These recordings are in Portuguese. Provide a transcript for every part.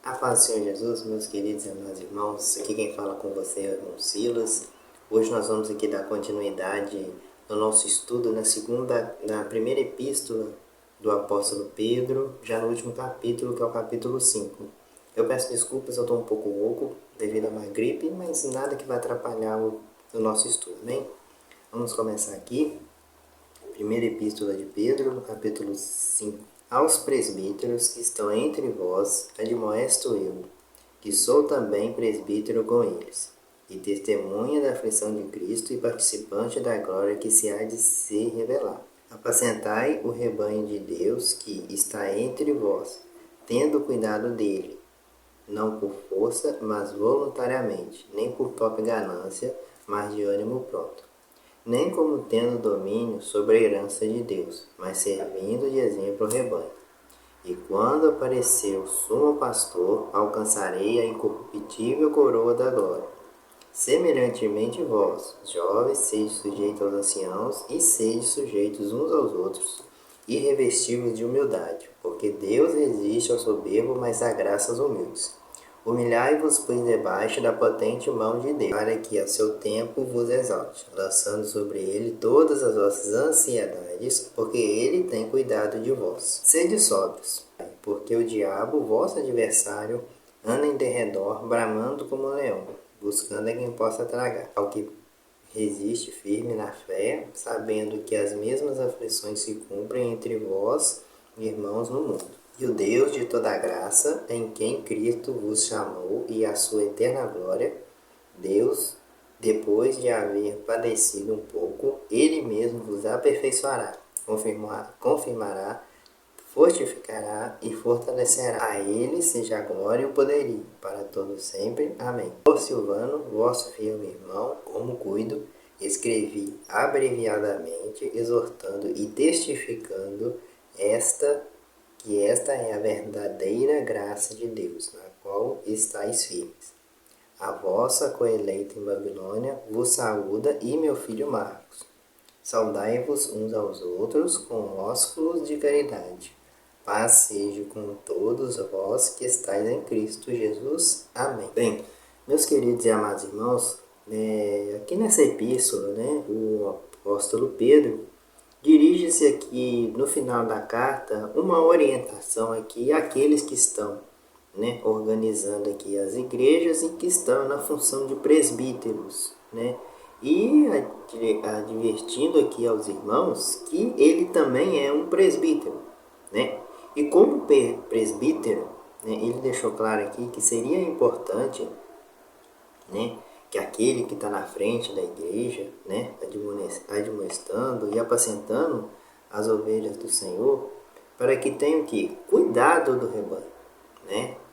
A paz do Senhor Jesus, meus queridos e amados irmãos, aqui quem fala com você é o irmão Silas. Hoje nós vamos aqui dar continuidade no nosso estudo na primeira epístola do apóstolo Pedro, já no último capítulo, que é o capítulo 5. Eu peço desculpas, eu estou um pouco rouco devido a uma gripe, mas nada que vai atrapalhar o nosso estudo, amém? Vamos começar aqui. Primeira epístola de Pedro, no capítulo 5. Aos presbíteros que estão entre vós, admoesto eu, que sou também presbítero com eles, e testemunha da aflição de Cristo e participante da glória que se há de se revelar. Apacentai o rebanho de Deus que está entre vós, tendo cuidado dele, não por força, mas voluntariamente, nem por própria ganância, mas de ânimo próprio. Nem como tendo domínio sobre a herança de Deus, mas servindo de exemplo ao rebanho. E quando aparecer o sumo pastor, alcançarei a incorruptível coroa da glória. Semelhantemente vós, jovens, sede sujeitos aos anciãos, e sede sujeitos uns aos outros, e revestivos de humildade, porque Deus resiste ao soberbo, mas dá graça aos humildes. Humilhai-vos, pois, debaixo da potente mão de Deus, para que a seu tempo vos exalte, lançando sobre ele todas as vossas ansiedades, porque ele tem cuidado de vós. Sede sóbrios, porque o diabo, vosso adversário, anda em derredor, bramando como um leão, buscando a quem possa tragar. Ao que resiste firme na fé, sabendo que as mesmas aflições se cumprem entre vós, irmãos, no mundo. E o Deus de toda a graça, em quem Cristo vos chamou e a sua eterna glória, Deus, depois de haver padecido um pouco, Ele mesmo vos aperfeiçoará, confirmará, fortificará e fortalecerá. A Ele seja a glória e o poderio, para todos sempre. Amém. Por Silvano, vosso fiel irmão, como cuido, escrevi abreviadamente, exortando e testificando que esta é a verdadeira graça de Deus, na qual estáis firmes. A vossa coeleita em Babilônia vos saúda e meu filho Marcos. Saudai-vos uns aos outros com ósculos de caridade. Paz seja com todos vós que estáis em Cristo Jesus. Amém. Bem, meus queridos e amados irmãos, aqui nessa epístola, o apóstolo Pedro dirige-se aqui no final da carta uma orientação aqui àqueles que estão organizando aqui as igrejas e que estão na função de presbíteros, e advertindo aqui aos irmãos que ele também é um presbítero, e como presbítero, ele deixou claro aqui que seria importante, que aquele que está na frente da igreja, admoestando e apacentando as ovelhas do Senhor, para que tenham cuidado do rebanho,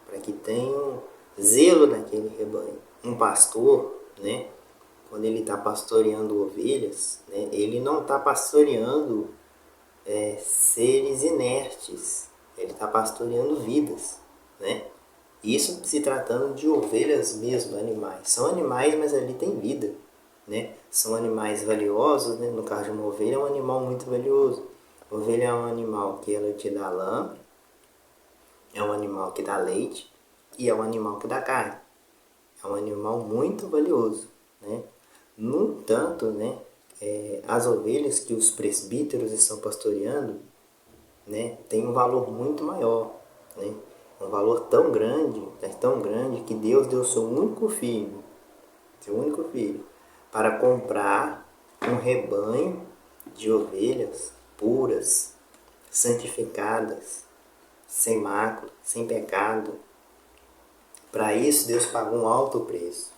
para que tenham zelo daquele rebanho. Um pastor, quando ele está pastoreando ovelhas, ele não está pastoreando seres inertes, ele está pastoreando vidas, Isso se tratando de ovelhas mesmo, animais. São animais, mas ali tem vida, São animais valiosos, No caso de uma ovelha, é um animal muito valioso. A ovelha é um animal que ela te dá lã, é um animal que dá leite e é um animal que dá carne. É um animal muito valioso, No entanto, as ovelhas que os presbíteros estão pastoreando, tem um valor muito maior, um valor tão grande que Deus deu seu único filho, para comprar um rebanho de ovelhas puras, santificadas, sem mácula, sem pecado. Para isso Deus pagou um alto preço.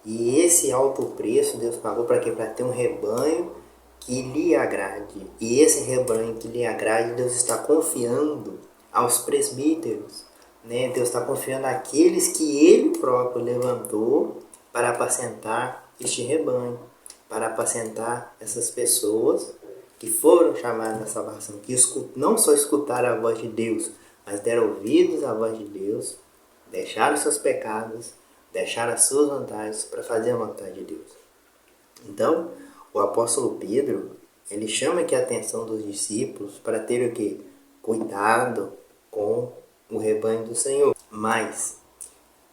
E esse alto preço Deus pagou para quê? Para ter um rebanho que lhe agrade. E esse rebanho que lhe agrade, Deus está confiando aos presbíteros, Deus está confiando àqueles que Ele próprio levantou para apacentar este rebanho, para apacentar essas pessoas que foram chamadas à salvação, que não só escutaram a voz de Deus, mas deram ouvidos à voz de Deus, deixaram seus pecados, deixaram as suas vontades para fazer a vontade de Deus. Então, o apóstolo Pedro, ele chama aqui a atenção dos discípulos para ter cuidado com o rebanho do Senhor. Mas,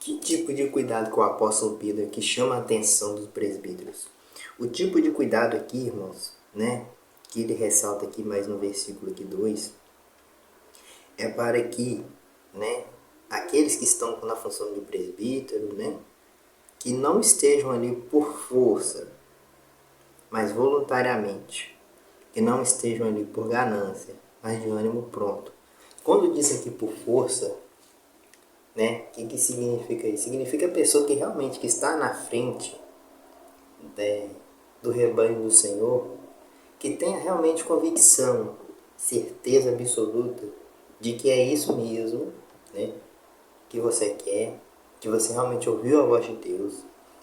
que tipo de cuidado que o apóstolo Pedro aqui chama a atenção dos presbíteros? O tipo de cuidado aqui, irmãos, né, que ele ressalta aqui mais no versículo aqui 2, é para que, né, aqueles que estão na função de presbítero, né, que não estejam ali por força, mas voluntariamente, que não estejam ali por ganância, mas de ânimo pronto. Quando diz aqui por força, né, o que significa isso? Significa a pessoa que realmente que está na frente, né, do rebanho do Senhor, que tenha realmente convicção, certeza absoluta de que é isso mesmo, né, que você quer, que você realmente ouviu a voz de Deus,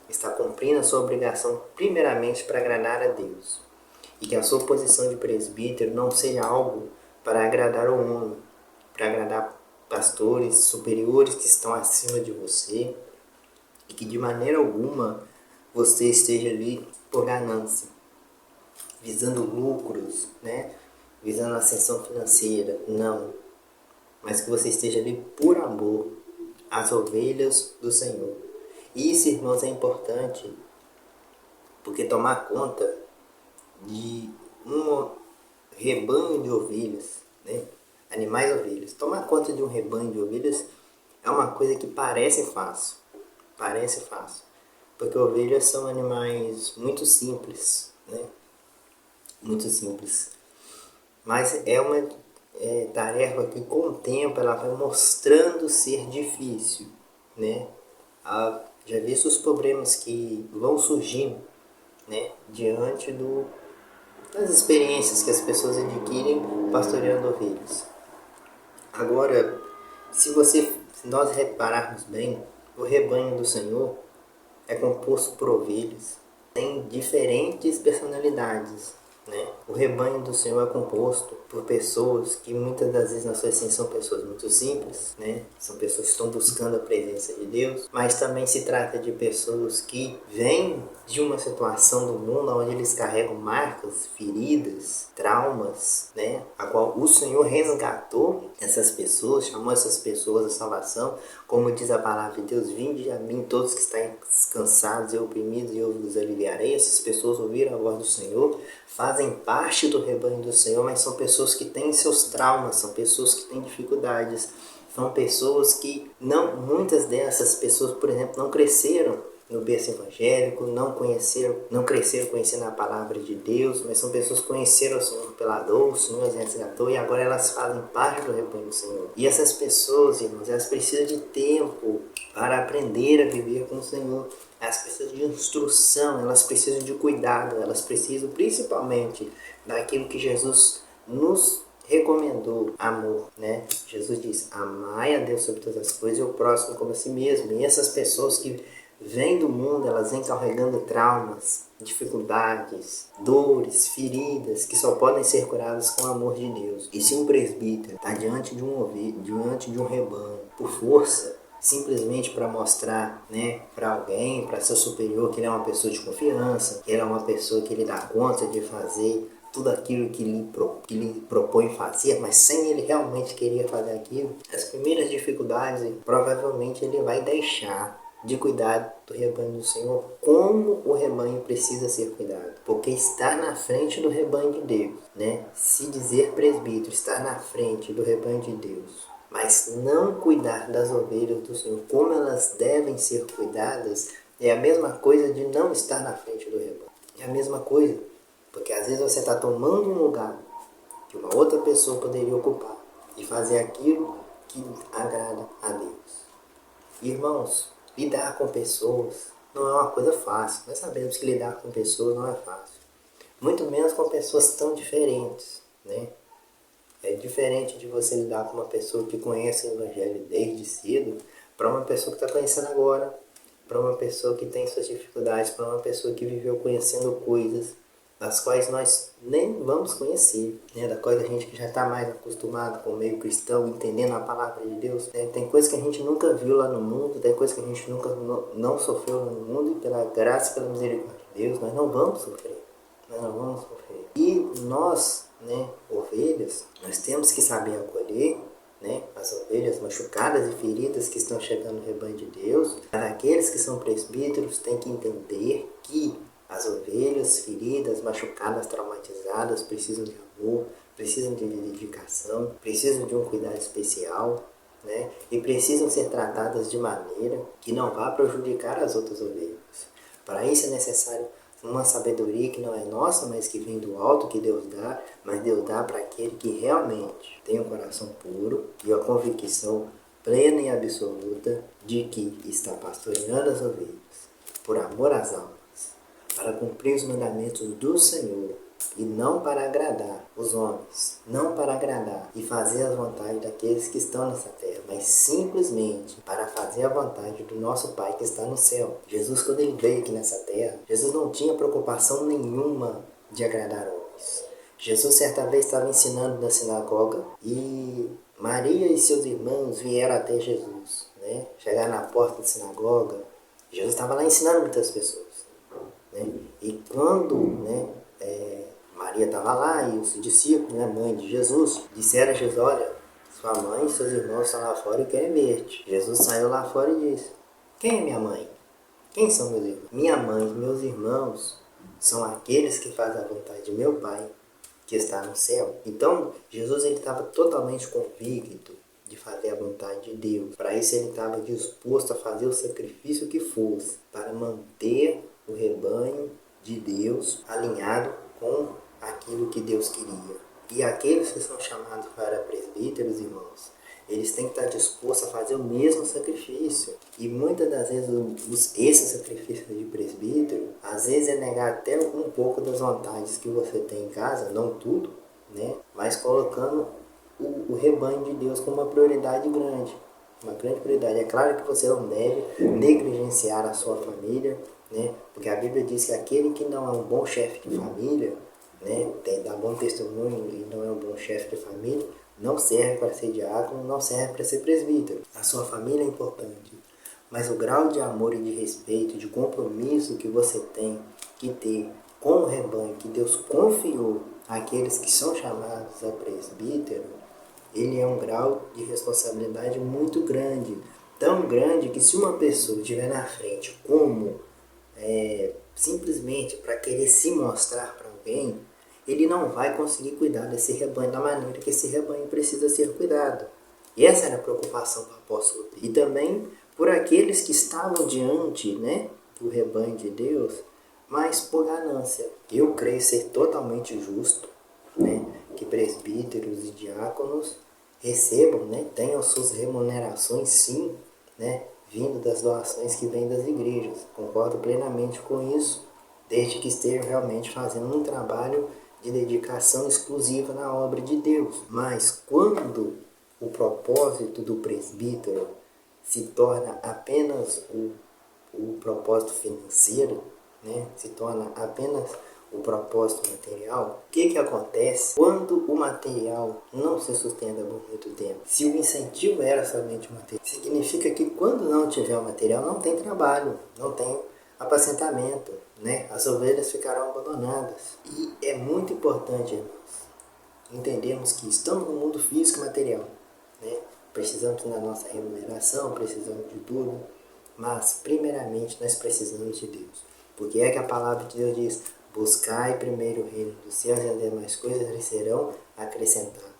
está cumprindo a sua obrigação primeiramente para agradar a Deus. E que a sua posição de presbítero não seja algo para agradar o homem, para agradar pastores superiores que estão acima de você, e que de maneira alguma você esteja ali por ganância, visando lucros, né? Visando ascensão financeira. Não. Mas que você esteja ali por amor às ovelhas do Senhor. E isso, irmãos, é importante, porque tomar conta de um rebanho de ovelhas, né? Animais ovelhas. Tomar conta de um rebanho de ovelhas é uma coisa que parece fácil. Parece fácil. Porque ovelhas são animais muito simples, né? Muito simples. Mas é uma tarefa que com o tempo ela vai mostrando ser difícil, né? Já visto os problemas que vão surgindo, né? Diante das experiências que as pessoas adquirem pastoreando ovelhas. Agora, se nós repararmos bem, o rebanho do Senhor é composto por ovelhas, tem diferentes personalidades, né? O rebanho do Senhor é composto por pessoas que muitas das vezes na sua essência são pessoas muito simples, né? São pessoas que estão buscando a presença de Deus, mas também se trata de pessoas que vêm de uma situação do mundo onde eles carregam marcas, feridas, traumas, né? A qual o Senhor resgatou essas pessoas, chamou essas pessoas à salvação, como diz a palavra de Deus: vinde a mim todos que estão cansados e oprimidos e eu vos aliviarei. Essas pessoas ouviram a voz do Senhor, fazem parte do rebanho do Senhor, mas são pessoas que têm seus traumas, são pessoas que têm dificuldades, são pessoas que muitas dessas pessoas, por exemplo, não cresceram no berço evangélico, não cresceram conhecendo a palavra de Deus, mas são pessoas que conheceram o Senhor pela dor, o Senhor as resgatou e agora elas fazem parte do rebanho do Senhor. E essas pessoas, irmãos, elas precisam de tempo para aprender a viver com o Senhor. Elas precisam de instrução, elas precisam de cuidado, elas precisam principalmente daquilo que Jesus nos recomendou: amor, né? Jesus diz: amai a Deus sobre todas as coisas e o próximo como a si mesmo. E essas pessoas que vêm do mundo, elas vêm carregando traumas, dificuldades, dores, feridas que só podem ser curadas com o amor de Deus. E se um presbítero está diante de um rebanho por força, simplesmente para mostrar, né, para alguém, para seu superior, que ele é uma pessoa de confiança, que ele é uma pessoa que ele dá conta de fazer tudo aquilo que lhe propõe fazer, mas sem ele realmente querer fazer aquilo, as primeiras dificuldades provavelmente ele vai deixar de cuidar do rebanho do Senhor como o rebanho precisa ser cuidado, porque estar na frente do rebanho de Deus, né? Se dizer presbítero, estar na frente do rebanho de Deus, mas não cuidar das ovelhas do Senhor como elas devem ser cuidadas, é a mesma coisa de não estar na frente do rebanho. É a mesma coisa, porque às vezes você está tomando um lugar que uma outra pessoa poderia ocupar e fazer aquilo que agrada a Deus. Irmãos, lidar com pessoas não é uma coisa fácil. Nós sabemos que lidar com pessoas não é fácil. Muito menos com pessoas tão diferentes, né? É diferente de você lidar com uma pessoa que conhece o Evangelho desde cedo para uma pessoa que está conhecendo agora, para uma pessoa que tem suas dificuldades, para uma pessoa que viveu conhecendo coisas das quais nós nem vamos conhecer, né? Da qual a gente que já está mais acostumado com o meio cristão, entendendo a palavra de Deus, né? Tem coisas que a gente nunca viu lá no mundo, tem coisas que a gente nunca não sofreu no mundo, e pela graça e pela misericórdia de Deus, nós não vamos sofrer. Nós não vamos sofrer. E nós, né, ovelhas, nós temos que saber acolher né, as ovelhas machucadas e feridas que estão chegando no rebanho de Deus. Para aqueles que são presbíteros, têm que entender que as ovelhas feridas, machucadas, traumatizadas, precisam de amor, precisam de dedicação, precisam de um cuidado especial, né, e precisam ser tratadas de maneira que não vá prejudicar as outras ovelhas. Para isso é necessário uma sabedoria que não é nossa, mas que vem do alto, que Deus dá, mas Deus dá para aquele que realmente tem um coração puro e a convicção plena e absoluta de que está pastoreando as ovelhas, por amor às almas, para cumprir os mandamentos do Senhor, e não para agradar os homens, não para agradar e fazer as vontades daqueles que estão nessa terra, mas simplesmente para fazer a vontade do nosso Pai que está no céu. Jesus, quando ele veio aqui nessa terra, Jesus não tinha preocupação nenhuma de agradar homens. Jesus certa vez estava ensinando na sinagoga e Maria e seus irmãos vieram até Jesus, né? Chegaram na porta da sinagoga. Jesus estava lá ensinando muitas pessoas, né? E quando, né, Maria estava lá e os discípulos, né, mãe de Jesus, disseram a Jesus: olha, sua mãe e seus irmãos estão lá fora e querem ver-te. Jesus saiu lá fora e disse: quem é minha mãe? Quem são meus irmãos? Minha mãe e meus irmãos são aqueles que fazem a vontade de meu Pai, que está no céu. Então, Jesus ele estava totalmente convicto de fazer a vontade de Deus. Para isso, ele estava disposto a fazer o sacrifício que fosse para manter o rebanho de Deus alinhado com aquilo que Deus queria. E aqueles que são chamados para presbíteros, irmãos, eles têm que estar dispostos a fazer o mesmo sacrifício. E muitas das vezes esse sacrifício de presbítero, às vezes é negar até um pouco das vontades que você tem em casa, não tudo, né? Mas colocando o rebanho de Deus como uma prioridade grande. Uma grande prioridade. É claro que você não deve negligenciar a sua família, né? Porque a Bíblia diz que aquele que não é um bom chefe de família, né, dá bom testemunho e não é um bom chefe de família, não serve para ser diácono, não serve para ser presbítero. A sua família é importante, mas o grau de amor e de respeito, de compromisso que você tem que ter com o rebanho que Deus confiou àqueles que são chamados a presbítero, ele é um grau de responsabilidade muito grande. Tão grande que se uma pessoa estiver na frente como simplesmente para querer se mostrar para alguém, ele não vai conseguir cuidar desse rebanho da maneira que esse rebanho precisa ser cuidado. E essa era a preocupação do apóstolo. E também por aqueles que estavam diante, né, do rebanho de Deus, mas por ganância. Eu creio ser totalmente justo, né, que presbíteros e diáconos recebam, né, tenham suas remunerações sim, né, vindo das doações que vêm das igrejas. Concordo plenamente com isso, desde que estejam realmente fazendo um trabalho de dedicação exclusiva na obra de Deus. Mas quando o propósito do presbítero se torna apenas o propósito financeiro, né, se torna apenas o propósito material, o que acontece quando o material não se sustenta por muito tempo? Se o incentivo era somente o material, significa que quando não tiver o material, não tem trabalho, não tem apacentamento, né? As ovelhas ficarão abandonadas. E é muito importante, irmãos, entendermos que estamos no mundo físico e material, né? Precisamos da nossa remuneração, precisamos de tudo, mas primeiramente nós precisamos de Deus. Porque é que a palavra de Deus diz: buscai primeiro o reino dos céus e as demais coisas lhes serão acrescentadas.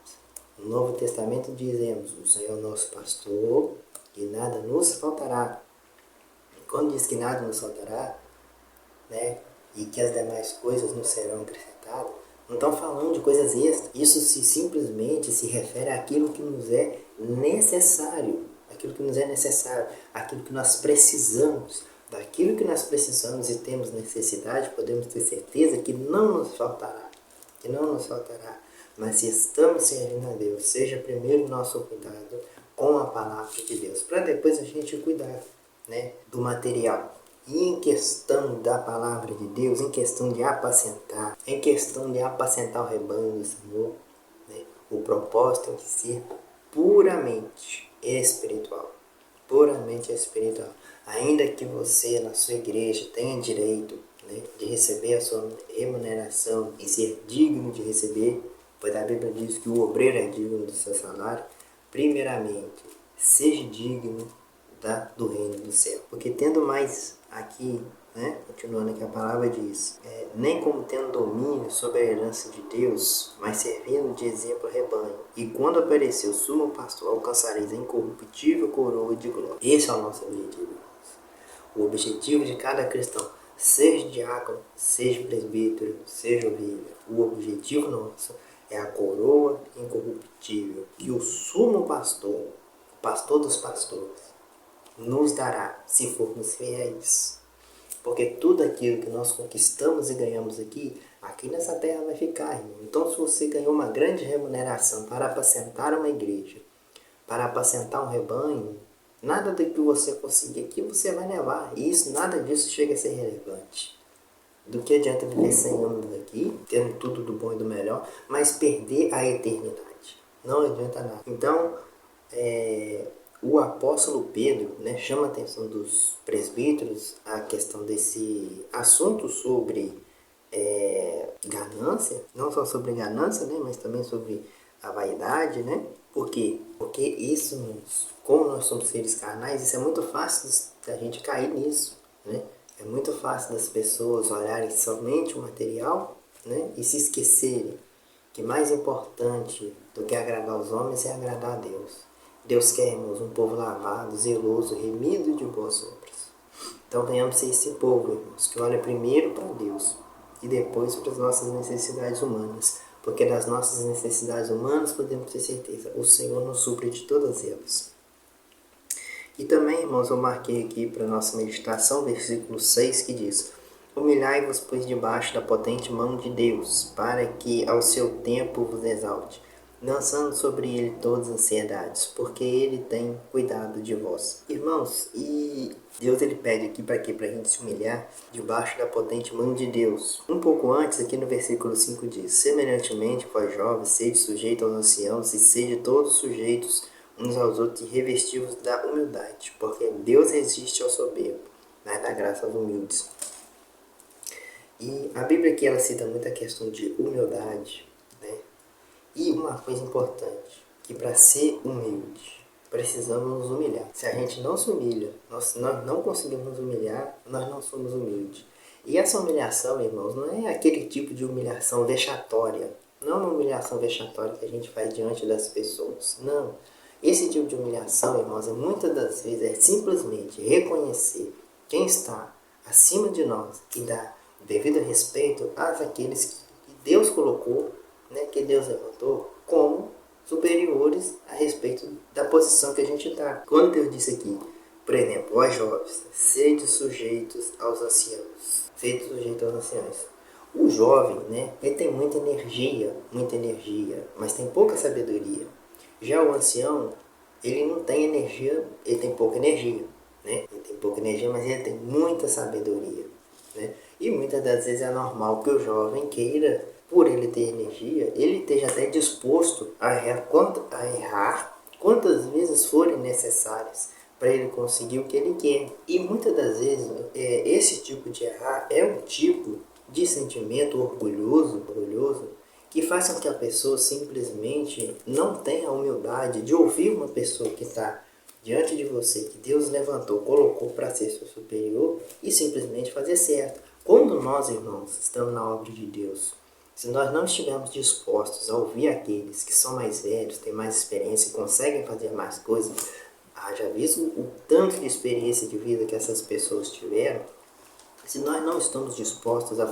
No Novo Testamento dizemos: o Senhor é nosso pastor e nada nos faltará. E quando diz que nada nos faltará, né, e que as demais coisas nos serão acrescentadas, não estão falando de coisas extras. Isso simplesmente se refere àquilo que nos é necessário. Aquilo que nos é necessário, aquilo que nós precisamos. Daquilo que nós precisamos e temos necessidade, podemos ter certeza que não nos faltará. Que não nos faltará. Mas se estamos servindo a Deus, seja primeiro o nosso cuidado com a palavra de Deus, para depois a gente cuidar, né, do material. E em questão da palavra de Deus, em questão de apacentar, o rebanho do Senhor, né, o propósito tem que ser puramente espiritual. Puramente espiritual. Ainda que você, na sua igreja, tenha direito, né, de receber a sua remuneração e ser digno de receber, pois a Bíblia diz que o obreiro é digno do seu salário, primeiramente, seja digno do reino do céu. Porque tendo mais aqui, né, continuando aqui a palavra diz, nem como tendo domínio sobre a herança de Deus, mas servindo de exemplo ao rebanho. E quando aparecer o sumo pastor, alcançareis a incorruptível coroa de glória. Esse é o nosso objetivo, irmãos. O objetivo de cada cristão, seja diácono, seja presbítero, seja ovelha, o objetivo nosso é a coroa incorruptível que o sumo pastor, o pastor dos pastores, nos dará se formos fiéis. Porque tudo aquilo que nós conquistamos e ganhamos aqui nessa terra vai ficar, irmão. Então, se você ganhou uma grande remuneração para apacentar uma igreja, para apacentar um rebanho, nada do que você conseguir aqui você vai levar. E isso, nada disso chega a ser relevante. Do que adianta viver 100 anos aqui, tendo tudo do bom e do melhor, mas perder a eternidade. Não adianta nada. Então, o apóstolo Pedro, né, chama a atenção dos presbíteros a questão desse assunto sobre ganância, não só sobre ganância, né, mas também sobre a vaidade, né? Por quê? Porque isso, como nós somos seres carnais, isso é muito fácil da gente cair nisso, né? É muito fácil das pessoas olharem somente o material, né, e se esquecerem que mais importante do que agradar os homens é agradar a Deus. Deus quer, irmãos, um povo lavado, zeloso, remido de boas obras. Então venhamos ser esse povo, irmãos, que olha primeiro para Deus e depois para as nossas necessidades humanas. Porque das nossas necessidades humanas podemos ter certeza, o Senhor nos supre de todas elas. E também, irmãos, eu marquei aqui para a nossa meditação, versículo 6, que diz: humilhai-vos, pois, debaixo da potente mão de Deus, para que ao seu tempo vos exalte, lançando sobre ele todas as ansiedades, porque ele tem cuidado de vós. Irmãos, e Deus ele pede aqui para quê? Para a gente se humilhar debaixo da potente mão de Deus. Um pouco antes, aqui no versículo 5 diz: semelhantemente, vós jovens, sede sujeitos aos anciãos, e sede todos sujeitos uns aos outros, e revestivos da humildade, porque Deus resiste ao soberbo, mas dá graça aos humildes. E a Bíblia aqui ela cita muita questão de humildade, né? E uma coisa importante, que para ser humilde, precisamos nos humilhar. Se a gente não se humilha, nós não conseguimos nos humilhar, nós não somos humildes. E essa humilhação, irmãos, não é aquele tipo de humilhação vexatória. Não é uma humilhação vexatória que a gente faz diante das pessoas. Não. Esse tipo de humilhação, irmãos, muitas das vezes é simplesmente reconhecer quem está acima de nós e dar devido respeito àqueles que Deus colocou, né, que Deus levantou como superiores a respeito da posição que a gente está. Quando Deus disse aqui, por exemplo, ó jovens, sede sujeitos aos anciãos. Sede sujeitos aos anciãos. O jovem, né, ele tem muita energia, mas tem pouca sabedoria. Já o ancião, ele não tem energia, ele tem pouca energia, né? Ele tem pouca energia, mas ele tem muita sabedoria, né? E muitas das vezes é normal que o jovem queira, por ele ter energia, ele esteja até disposto a errar quantas vezes forem necessárias para ele conseguir o que ele quer. E muitas das vezes, esse tipo de errar é um tipo de sentimento orgulhoso, que faz com que a pessoa simplesmente não tenha a humildade de ouvir uma pessoa que está diante de você, que Deus levantou, colocou para ser seu superior e simplesmente fazer certo. Quando nós, irmãos, estamos na obra de Deus, se nós não estivermos dispostos a ouvir aqueles que são mais velhos, têm mais experiência e conseguem fazer mais coisas, já visto o tanto de experiência de vida que essas pessoas tiveram, se nós não estamos dispostos a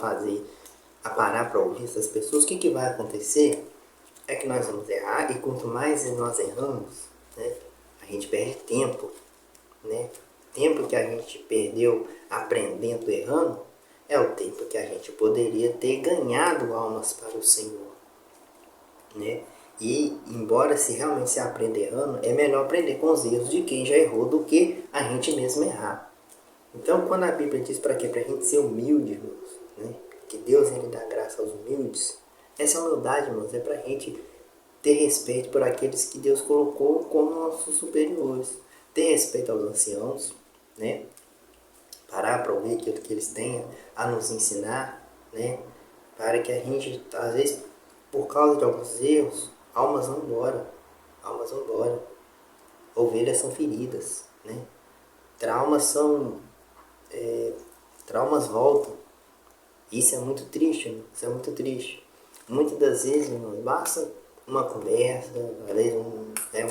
parar para ouvir essas pessoas, o que vai acontecer é que nós vamos errar, e quanto mais nós erramos, né, a gente perde tempo, né? Tempo que a gente perdeu aprendendo, errando, é o tempo que a gente poderia ter ganhado almas para o Senhor, né? E embora se realmente se aprenda errando, é melhor aprender com os erros de quem já errou do que a gente mesmo errar. Então, quando a Bíblia diz para quê? Para a gente ser humilde, irmãos, né? Que Deus ele dá graça aos humildes. Essa humildade, irmãos, é para a gente ter respeito por aqueles que Deus colocou como nossos superiores. Ter respeito aos anciãos, né? Parar para ouvir aquilo que eles têm a nos ensinar, né? Para que a gente, às vezes, por causa de alguns erros, almas vão embora. Ovelhas são feridas, né? Traumas são... traumas voltam. Isso é muito triste, irmão. Isso é muito triste. Muitas das vezes, irmão, basta uma conversa, às vezes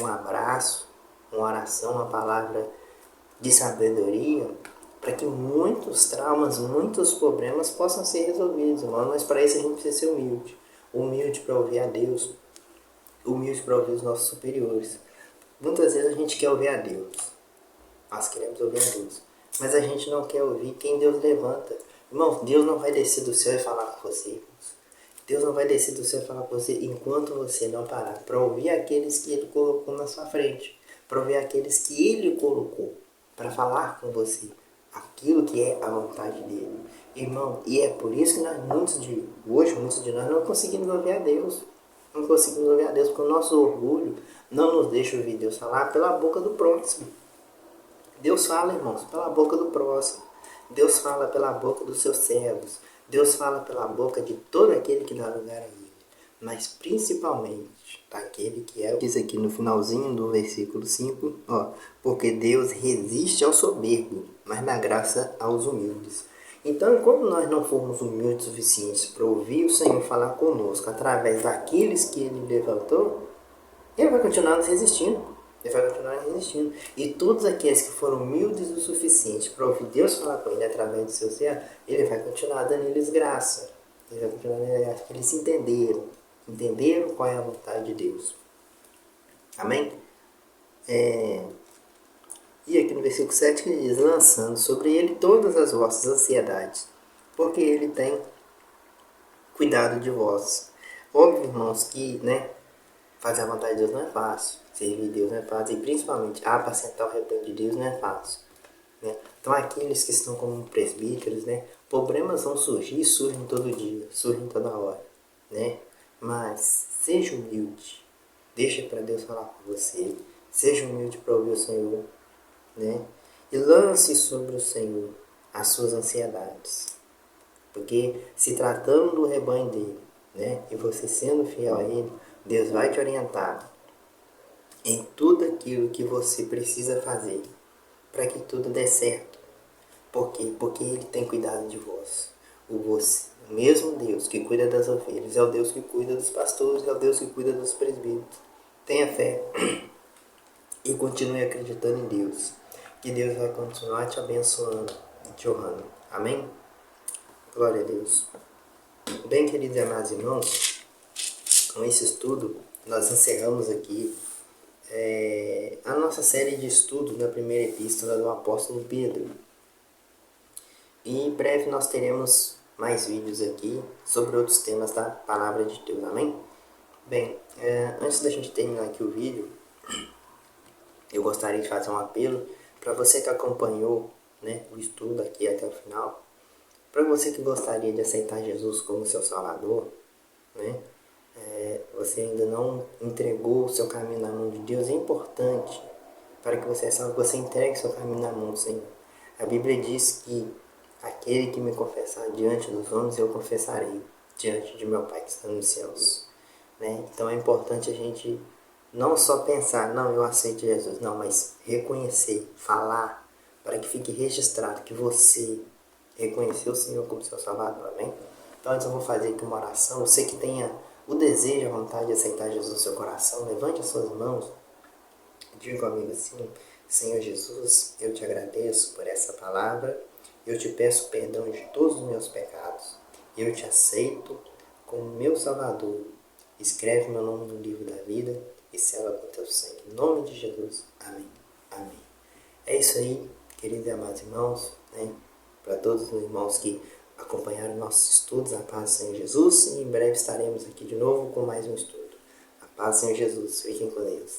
um abraço, uma oração, uma palavra de sabedoria, para que muitos traumas, muitos problemas possam ser resolvidos, irmão. Mas para isso a gente precisa ser humilde. Humilde para ouvir a Deus. Humilde para ouvir os nossos superiores. Muitas vezes a gente quer ouvir a Deus. Nós queremos ouvir a Deus. Mas a gente não quer ouvir quem Deus levanta. Irmão, Deus não vai descer do céu e falar com você, irmãos. Deus não vai descer do céu e falar com você enquanto você não parar para ouvir aqueles que Ele colocou na sua frente. Para ouvir aqueles que Ele colocou para falar com você aquilo que é a vontade dEle. Irmão, e é por isso que muitos de nós não conseguimos ouvir a Deus. Não conseguimos ouvir a Deus porque o nosso orgulho não nos deixa ouvir Deus falar pela boca do próximo. Deus fala, irmãos, pela boca do próximo. Deus fala pela boca dos seus servos. Deus fala pela boca de todo aquele que dá lugar a Ele. Mas principalmente daquele que é... Diz aqui no finalzinho do versículo 5, ó, porque Deus resiste ao soberbo, mas dá graça aos humildes. Então, enquanto nós não formos humildes o suficientes para ouvir o Senhor falar conosco através daqueles que Ele levantou, Ele vai continuar nos resistindo. Ele vai continuar resistindo. E todos aqueles que foram humildes o suficiente para ouvir Deus falar com ele através do seu ser, Ele vai continuar dando eles graça. Ele vai continuar dando eles graça. Eles entenderam. Entenderam qual é a vontade de Deus. Amém? E aqui no versículo 7 ele diz, lançando sobre ele todas as vossas ansiedades, porque ele tem cuidado de vós. Óbvio, irmãos, que, né, fazer a vontade de Deus não é fácil. Servir Deus não é fácil. E principalmente, apacentar o rebanho de Deus não é fácil. Né? Então, aqueles que estão como presbíteros, né, problemas vão surgir, surgem todo dia, surgem toda hora. Né? Mas, seja humilde. Deixa para Deus falar com você. Seja humilde para ouvir o Senhor. Né? E lance sobre o Senhor as suas ansiedades. Porque, se tratando do rebanho dele, né, e você sendo fiel a ele, Deus vai te orientar em tudo aquilo que você precisa fazer para que tudo dê certo. Por quê? Porque Ele tem cuidado de vós. O mesmo Deus que cuida das ovelhas é o Deus que cuida dos pastores, é o Deus que cuida dos presbíteros. Tenha fé e continue acreditando em Deus. Que Deus vai continuar te abençoando e te honrando. Amém? Glória a Deus. Bem, queridos e amados irmãos, com esse estudo, nós encerramos aqui a nossa série de estudos na primeira epístola do apóstolo Pedro. E em breve nós teremos mais vídeos aqui sobre outros temas da palavra de Deus, amém? Bem, antes da gente terminar aqui o vídeo, eu gostaria de fazer um apelo para você que acompanhou, né, o estudo aqui até o final, para você que gostaria de aceitar Jesus como seu Salvador, né? Você ainda não entregou o seu caminho na mão de Deus, é importante para que você entregue seu caminho na mão do Senhor. A Bíblia diz que aquele que me confessar diante dos homens, eu confessarei diante de meu Pai que está nos céus. Né? Então é importante a gente não só pensar, não, eu aceito Jesus, não, mas reconhecer, falar, para que fique registrado que você reconheceu o Senhor como seu Salvador, amém? Então antes eu vou fazer aqui uma oração. Você que tenha o desejo, a vontade de aceitar Jesus no seu coração, levante as suas mãos, diga comigo assim, Senhor Jesus, eu te agradeço por essa palavra, eu te peço perdão de todos os meus pecados, eu te aceito como meu Salvador, escreve meu nome no livro da vida e sela com teu sangue, em nome de Jesus, amém, amém. É isso aí, queridos e amados irmãos, né? Para todos os irmãos que acompanharam nossos estudos, a paz do Senhor Jesus, e em breve estaremos aqui de novo com mais um estudo. A paz do Senhor Jesus, fiquem com Deus.